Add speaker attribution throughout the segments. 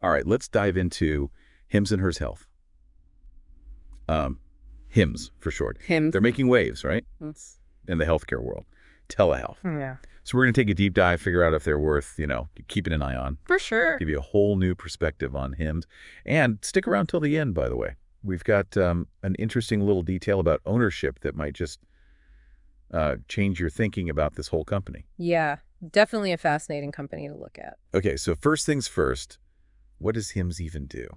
Speaker 1: All right, let's dive into HIMS and Hers Health. HIMS for short.
Speaker 2: HIMS.
Speaker 1: They're making waves, right? In the healthcare world. Telehealth.
Speaker 2: Yeah.
Speaker 1: So we're going to take a deep dive, figure out if they're worth, keeping an eye on.
Speaker 2: For sure.
Speaker 1: Give you a whole new perspective on HIMS. And stick around till the end, by the way. We've got an interesting little detail about ownership that might just change your thinking about this whole company.
Speaker 2: Yeah, definitely a fascinating company to look at.
Speaker 1: Okay, so first things first, what does HIMS even do?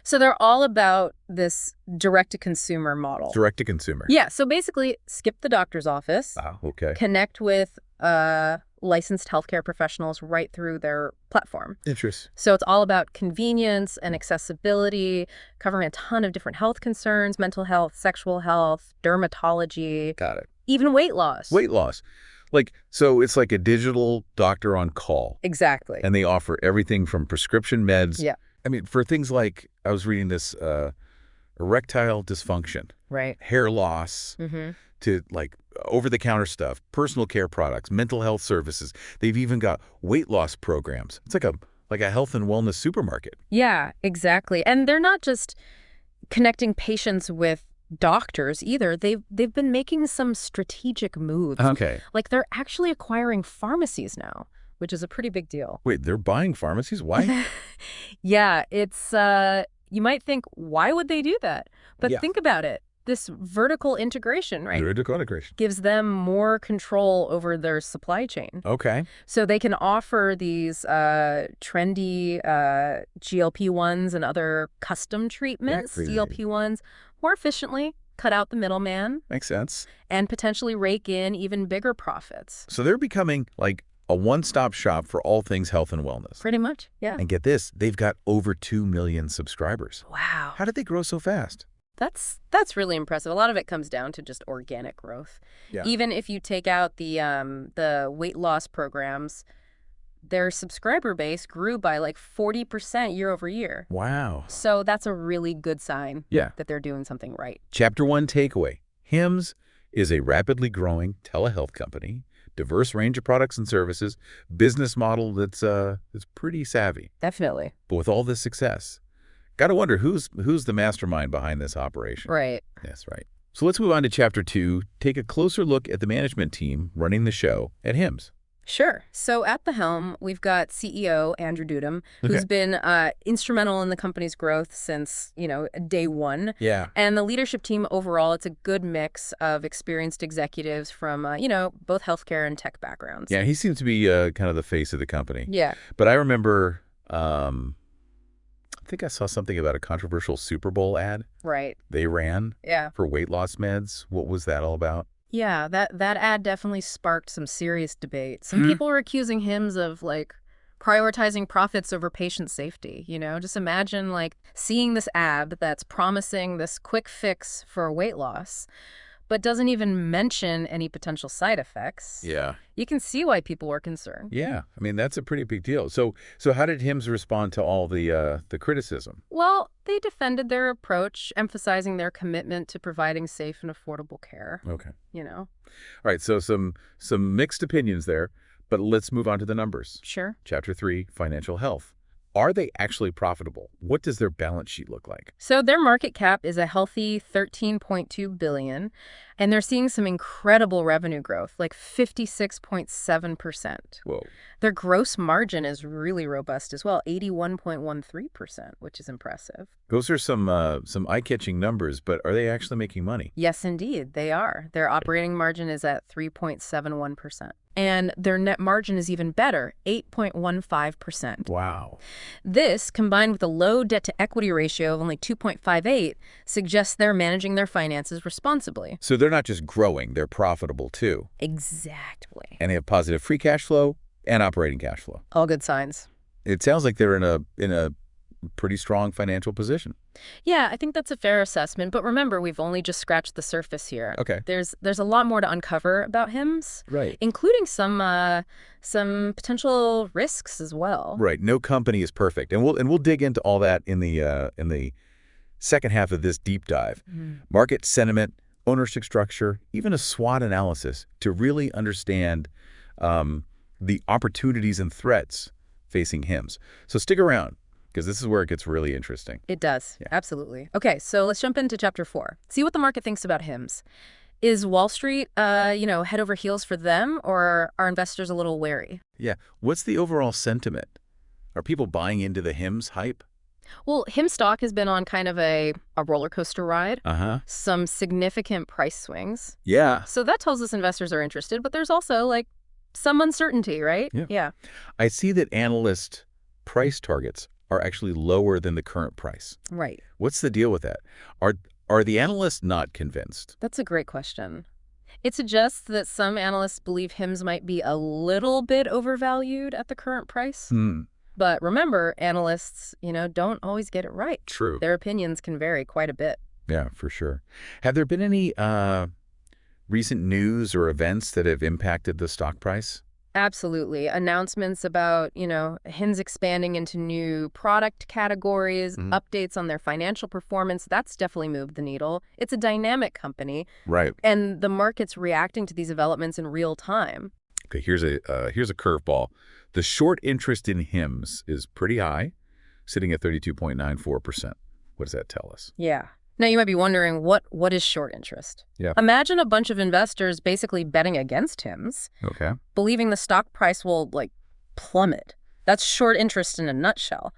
Speaker 2: So they're all about this direct-to-consumer model.
Speaker 1: Direct-to-consumer.
Speaker 2: Yeah, so basically skip the doctor's office,
Speaker 1: Okay.
Speaker 2: connect with licensed healthcare professionals right through their platform.
Speaker 1: Interesting.
Speaker 2: So it's all about convenience and accessibility, covering a ton of different health concerns, mental health, sexual health, dermatology.
Speaker 1: Got it.
Speaker 2: Even weight loss.
Speaker 1: Weight loss. So it's like a digital doctor on call.
Speaker 2: Exactly.
Speaker 1: And they offer everything from prescription meds.
Speaker 2: Yeah.
Speaker 1: I mean, for things like, I was reading this, erectile dysfunction.
Speaker 2: Right.
Speaker 1: Hair loss. To over-the-counter stuff, personal care products, mental health services. They've even got weight loss programs. It's like a health and wellness supermarket.
Speaker 2: Yeah, exactly. And they're not just connecting patients with doctors either. They've been making some strategic moves.
Speaker 1: Okay.
Speaker 2: Like they're actually acquiring pharmacies now, which is a pretty big deal.
Speaker 1: Wait, they're buying pharmacies? Why?
Speaker 2: Yeah, it's you might think, why would they do that? But think about it. This vertical integration, right?
Speaker 1: Vertical integration.
Speaker 2: Gives them more control over their supply chain.
Speaker 1: Okay.
Speaker 2: So they can offer these trendy GLP-1s and other custom treatments, GLP-1s, more efficiently, cut out the middleman.
Speaker 1: Makes sense.
Speaker 2: And potentially rake in even bigger profits.
Speaker 1: So they're becoming like a one-stop shop for all things health and wellness.
Speaker 2: Pretty much, yeah.
Speaker 1: And get this, they've got over 2 million subscribers.
Speaker 2: Wow.
Speaker 1: How did they grow so fast?
Speaker 2: That's really impressive. A lot of it comes down to just organic growth.
Speaker 1: Yeah.
Speaker 2: Even if you take out the weight loss programs, their subscriber base grew by like 40% year over year.
Speaker 1: Wow.
Speaker 2: So that's a really good sign that they're doing something right.
Speaker 1: Chapter 1 takeaway. HIMS is a rapidly growing telehealth company, diverse range of products and services, business model that's pretty savvy.
Speaker 2: Definitely.
Speaker 1: But with all this success, got to wonder who's the mastermind behind this operation.
Speaker 2: Right.
Speaker 1: That's right. So let's move on to Chapter 2, take a closer look at the management team running the show at HIMS.
Speaker 2: Sure. So at the helm, we've got CEO Andrew Dudum, who's been instrumental in the company's growth since, day one.
Speaker 1: Yeah.
Speaker 2: And the leadership team overall, it's a good mix of experienced executives from, both healthcare and tech backgrounds.
Speaker 1: Yeah, he seems to be kind of the face of the company.
Speaker 2: Yeah.
Speaker 1: But I remember, I think I saw something about a controversial Super Bowl ad.
Speaker 2: Right.
Speaker 1: They ran for weight loss meds. What was that all about?
Speaker 2: Yeah, that ad definitely sparked some serious debate. Some people were accusing HIMS of, prioritizing profits over patient safety, Just imagine, seeing this ad that's promising this quick fix for weight loss, but doesn't even mention any potential side effects.
Speaker 1: Yeah.
Speaker 2: You can see why people were concerned.
Speaker 1: Yeah. I mean, that's a pretty big deal. So how did HIMS respond to all the criticism?
Speaker 2: Well, they defended their approach, emphasizing their commitment to providing safe and affordable care.
Speaker 1: Okay.
Speaker 2: All
Speaker 1: right. So some mixed opinions there, but let's move on to the numbers.
Speaker 2: Sure.
Speaker 1: Chapter 3, financial health. Are they actually profitable? What does their balance sheet look like?
Speaker 2: So their market cap is a healthy $13.2 billion, and they're seeing some incredible revenue growth, like 56.7%.
Speaker 1: Whoa.
Speaker 2: Their gross margin is really robust as well, 81.13%, which is impressive.
Speaker 1: Those are some eye-catching numbers, but are they actually making money?
Speaker 2: Yes, indeed, they are. Their operating margin is at 3.71%. And their net margin is even better, 8.15%.
Speaker 1: Wow.
Speaker 2: This, combined with a low debt-to-equity ratio of only 2.58, suggests they're managing their finances responsibly.
Speaker 1: So they're not just growing, they're profitable too.
Speaker 2: Exactly.
Speaker 1: And they have positive free cash flow and operating cash flow.
Speaker 2: All good signs.
Speaker 1: It sounds like they're in a pretty strong financial position.
Speaker 2: Yeah, I think that's a fair assessment. But remember, we've only just scratched the surface here.
Speaker 1: Okay.
Speaker 2: There's a lot more to uncover about HIMS,
Speaker 1: right?
Speaker 2: Including some potential risks as well.
Speaker 1: Right. No company is perfect, and we'll dig into all that in the second half of this deep dive. Market sentiment, ownership structure, even a SWOT analysis to really understand the opportunities and threats facing HIMS. So stick around. because this is where it gets really interesting.
Speaker 2: It does.
Speaker 1: Yeah.
Speaker 2: Absolutely. Okay, so let's jump into chapter 4. See what the market thinks about HIMS. Is Wall Street, head over heels for them, or are investors a little wary?
Speaker 1: Yeah. What's the overall sentiment? Are people buying into the HIMS hype?
Speaker 2: Well, HIMS stock has been on kind of a roller coaster ride.
Speaker 1: Uh-huh.
Speaker 2: Some significant price swings.
Speaker 1: Yeah.
Speaker 2: So that tells us investors are interested, but there's also, some uncertainty, right?
Speaker 1: Yeah.
Speaker 2: Yeah.
Speaker 1: I see that analyst price targets are actually lower than the current price.
Speaker 2: Right.
Speaker 1: What's the deal with that? Are the analysts not convinced?
Speaker 2: That's a great question. It suggests that some analysts believe HIMS might be a little bit overvalued at the current price. But remember, analysts, don't always get it right.
Speaker 1: True.
Speaker 2: Their opinions can vary quite a bit.
Speaker 1: Yeah, for sure. Have there been any recent news or events that have impacted the stock price?
Speaker 2: Absolutely. Announcements about, HIMS expanding into new product categories, updates on their financial performance, that's definitely moved the needle. It's a dynamic company.
Speaker 1: Right.
Speaker 2: And the market's reacting to these developments in real time.
Speaker 1: Okay, here's a curveball. The short interest in HIMS is pretty high, sitting at 32.94%. What does that tell us?
Speaker 2: Yeah. Now, you might be wondering, what is short interest?
Speaker 1: Yeah.
Speaker 2: Imagine a bunch of investors basically betting against HIMS,
Speaker 1: Okay.
Speaker 2: believing the stock price will, plummet. That's short interest in a nutshell.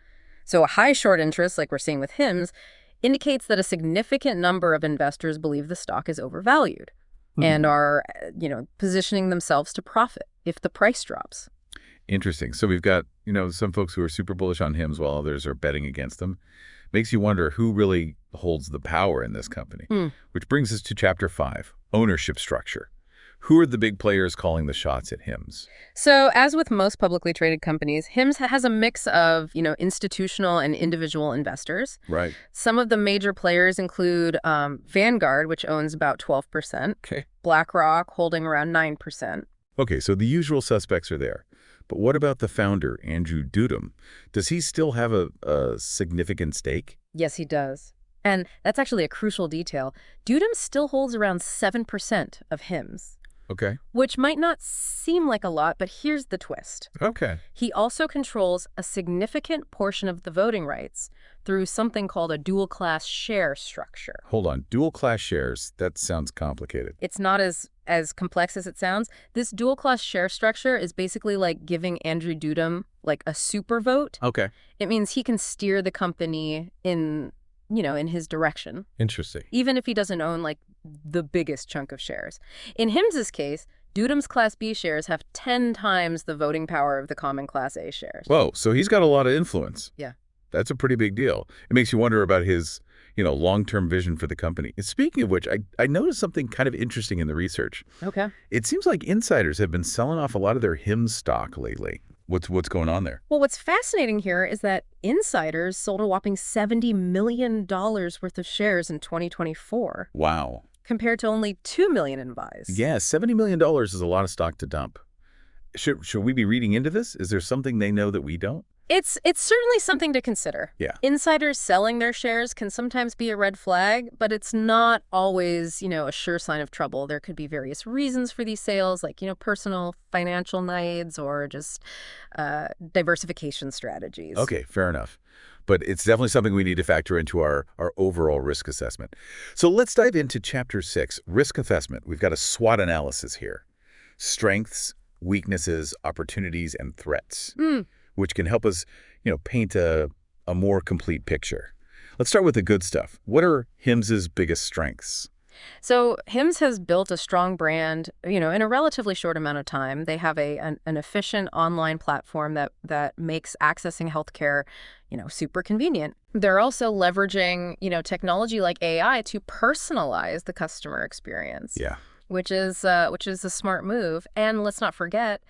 Speaker 2: So a high short interest, like we're seeing with HIMS, indicates that a significant number of investors believe the stock is overvalued and are, positioning themselves to profit if the price drops.
Speaker 1: Interesting. So we've got, some folks who are super bullish on HIMS while others are betting against them. Makes you wonder who really holds the power in this company. Which brings us to chapter 5, ownership structure. Who are the big players calling the shots at HIMS?
Speaker 2: So as with most publicly traded companies, HIMS has a mix of, institutional and individual investors.
Speaker 1: Right.
Speaker 2: Some of the major players include Vanguard, which owns about 12%.
Speaker 1: Okay.
Speaker 2: BlackRock holding around 9%.
Speaker 1: Okay, so the usual suspects are there. But what about the founder, Andrew Dudum? Does he still have a significant stake?
Speaker 2: Yes, he does. And that's actually a crucial detail. Dudum still holds around 7% of HIMS.
Speaker 1: Okay.
Speaker 2: Which might not seem like a lot, but here's the twist.
Speaker 1: Okay.
Speaker 2: He also controls a significant portion of the voting rights through something called a dual-class share structure.
Speaker 1: Hold on. Dual-class shares, that sounds complicated.
Speaker 2: It's not as complex as it sounds. This dual-class share structure is basically like giving Andrew Dudum, a super vote.
Speaker 1: Okay.
Speaker 2: It means he can steer the company in his direction.
Speaker 1: Interesting.
Speaker 2: Even if he doesn't own, the biggest chunk of shares. In HIMS's case, Dudum's Class B shares have 10 times the voting power of the common Class A shares.
Speaker 1: Whoa, so he's got a lot of influence.
Speaker 2: Yeah.
Speaker 1: That's a pretty big deal. It makes you wonder about his, long-term vision for the company. And speaking of which, I noticed something kind of interesting in the research.
Speaker 2: Okay.
Speaker 1: It seems like insiders have been selling off a lot of their HIMS stock lately. What's going on there?
Speaker 2: Well, what's fascinating here is that insiders sold a whopping $70 million worth of shares in 2024.
Speaker 1: Wow.
Speaker 2: Compared to only $2 million in buys.
Speaker 1: Yeah, $70 million is a lot of stock to dump. Should we be reading into this? Is there something they know that we don't?
Speaker 2: It's certainly something to consider.
Speaker 1: Yeah.
Speaker 2: Insiders selling their shares can sometimes be a red flag, but it's not always, a sure sign of trouble. There could be various reasons for these sales, like, personal financial needs or just diversification strategies.
Speaker 1: Okay, fair enough. But it's definitely something we need to factor into our overall risk assessment. So let's dive into Chapter 6, risk assessment. We've got a SWOT analysis here. Strengths, weaknesses, opportunities, and threats, which can help us, paint a more complete picture. Let's start with the good stuff. What are HIMS's biggest strengths?
Speaker 2: So HIMS has built a strong brand, in a relatively short amount of time. They have an efficient online platform that makes accessing healthcare, super convenient. They're also leveraging, technology like AI to personalize the customer experience.
Speaker 1: Yeah.
Speaker 2: Which is a smart move. And let's not forget,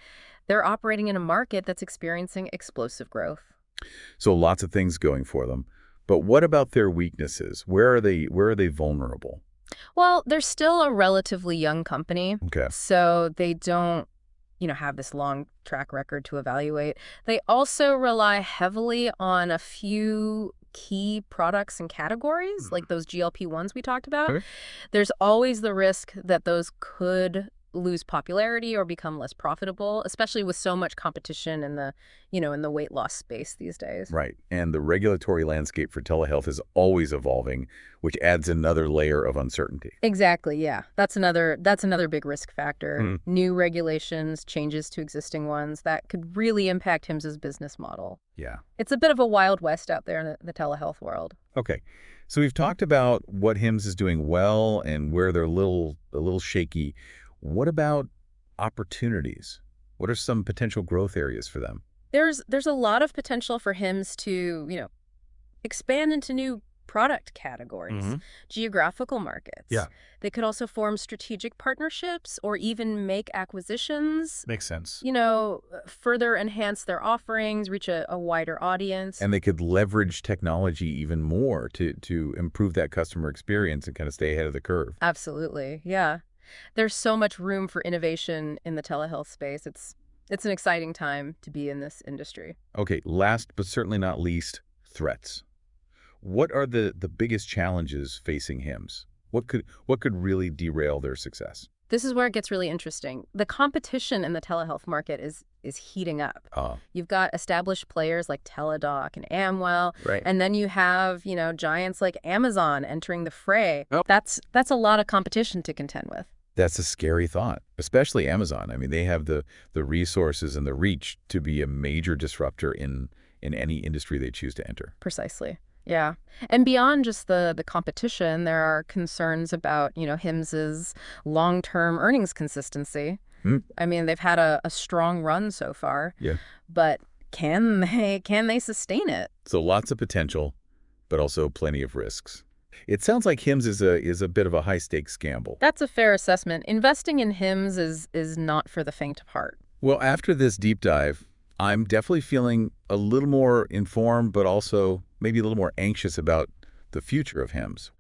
Speaker 2: they're operating in a market that's experiencing explosive growth.
Speaker 1: So lots of things going for them. But what about their weaknesses? Where are they vulnerable?
Speaker 2: Well, they're still a relatively young company.
Speaker 1: Okay.
Speaker 2: So they don't, have this long track record to evaluate. They also rely heavily on a few key products and categories, like those GLP-1s we talked about.
Speaker 1: Okay.
Speaker 2: There's always the risk that those could lose popularity or become less profitable, especially with so much competition in the, in the weight loss space these days.
Speaker 1: Right. And the regulatory landscape for telehealth is always evolving, which adds another layer of uncertainty.
Speaker 2: Exactly, yeah. That's another big risk factor. New regulations, changes to existing ones that could really impact HIMS's business model.
Speaker 1: Yeah.
Speaker 2: It's a bit of a wild west out there in the telehealth world.
Speaker 1: Okay. So we've talked about what HIMS is doing well and where they're a little shaky. What about opportunities? What are some potential growth areas for them?
Speaker 2: There's a lot of potential for HIMS to, expand into new product categories, geographical markets.
Speaker 1: Yeah.
Speaker 2: They could also form strategic partnerships or even make acquisitions.
Speaker 1: Makes sense.
Speaker 2: Further enhance their offerings, reach a wider audience.
Speaker 1: And they could leverage technology even more to improve that customer experience and kind of stay ahead of the curve.
Speaker 2: Absolutely, yeah. There's so much room for innovation in the telehealth space. It's an exciting time to be in this industry.
Speaker 1: Okay, last but certainly not least, threats. What are the biggest challenges facing HIMS? What could really derail their success?
Speaker 2: This is where it gets really interesting. The competition in the telehealth market is heating up. You've got established players like Teladoc and Amwell,
Speaker 1: Right.
Speaker 2: And then you have, giants like Amazon entering the fray.
Speaker 1: Oh.
Speaker 2: That's a lot of competition to contend with.
Speaker 1: That's a scary thought, especially Amazon. I mean, they have the resources and the reach to be a major disruptor in any industry they choose to enter.
Speaker 2: Precisely. Yeah. And beyond just the competition, there are concerns about, HIMS's long-term earnings consistency. I mean, they've had a strong run so far.
Speaker 1: Yeah.
Speaker 2: But can they sustain it?
Speaker 1: So lots of potential, but also plenty of risks. It sounds like HIMS is a bit of a high-stakes gamble.
Speaker 2: That's a fair assessment. Investing in HIMS is not for the faint of heart.
Speaker 1: Well, after this deep dive, I'm definitely feeling a little more informed, but also maybe a little more anxious about the future of HIMS.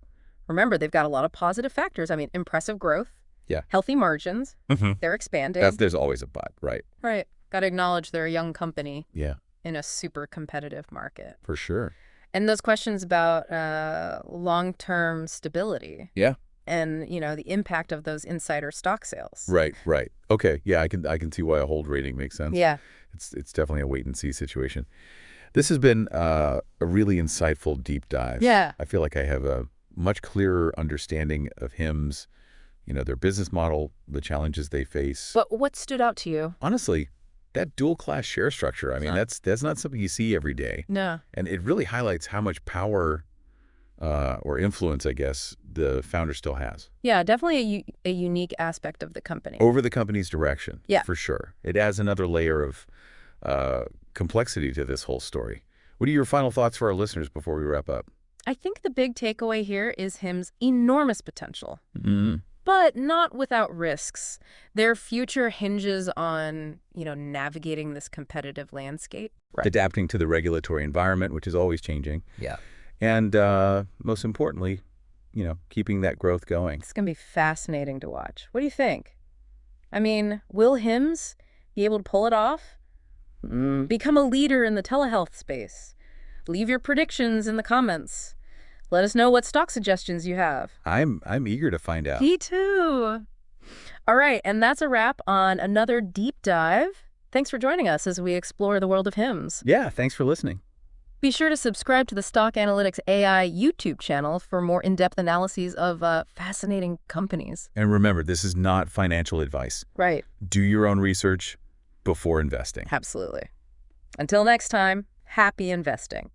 Speaker 2: Remember, they've got a lot of positive factors. I mean, impressive growth.
Speaker 1: Yeah.
Speaker 2: Healthy margins. They're expanding.
Speaker 1: There's always a but, right?
Speaker 2: Right. Got to acknowledge they're a young company.
Speaker 1: Yeah.
Speaker 2: In a super competitive market.
Speaker 1: For sure.
Speaker 2: And those questions about long-term stability.
Speaker 1: Yeah.
Speaker 2: And, the impact of those insider stock sales.
Speaker 1: Right. Okay. Yeah, I can see why a hold rating makes sense.
Speaker 2: Yeah.
Speaker 1: It's definitely a wait-and-see situation. This has been a really insightful deep dive.
Speaker 2: Yeah.
Speaker 1: I feel like I have a much clearer understanding of HIMS, their business model, the challenges they face.
Speaker 2: But what stood out to you?
Speaker 1: Honestly, that dual-class share structure, I mean, that's not something you see every day.
Speaker 2: No.
Speaker 1: And it really highlights how much power or influence, I guess, the founder still has.
Speaker 2: Yeah, definitely a unique aspect of the company.
Speaker 1: Over the company's direction,
Speaker 2: yeah,
Speaker 1: for sure. It adds another layer of complexity to this whole story. What are your final thoughts for our listeners before we wrap up?
Speaker 2: I think the big takeaway here is HIMS' enormous potential, but not without risks. Their future hinges on, navigating this competitive landscape.
Speaker 1: Right. Adapting to the regulatory environment, which is always changing.
Speaker 2: Yeah.
Speaker 1: And most importantly, keeping that growth going.
Speaker 2: It's going to be fascinating to watch. What do you think? I mean, will HIMS be able to pull it off? Become a leader in the telehealth space. Leave your predictions in the comments. Let us know what stock suggestions you have.
Speaker 1: I'm eager to find out.
Speaker 2: Me too. All right, and that's a wrap on another deep dive. Thanks for joining us as we explore the world of HIMS.
Speaker 1: Yeah, thanks for listening.
Speaker 2: Be sure to subscribe to the Stock Analytics AI YouTube channel for more in-depth analyses of fascinating companies.
Speaker 1: And remember, this is not financial advice.
Speaker 2: Right.
Speaker 1: Do your own research before investing.
Speaker 2: Absolutely. Until next time, happy investing.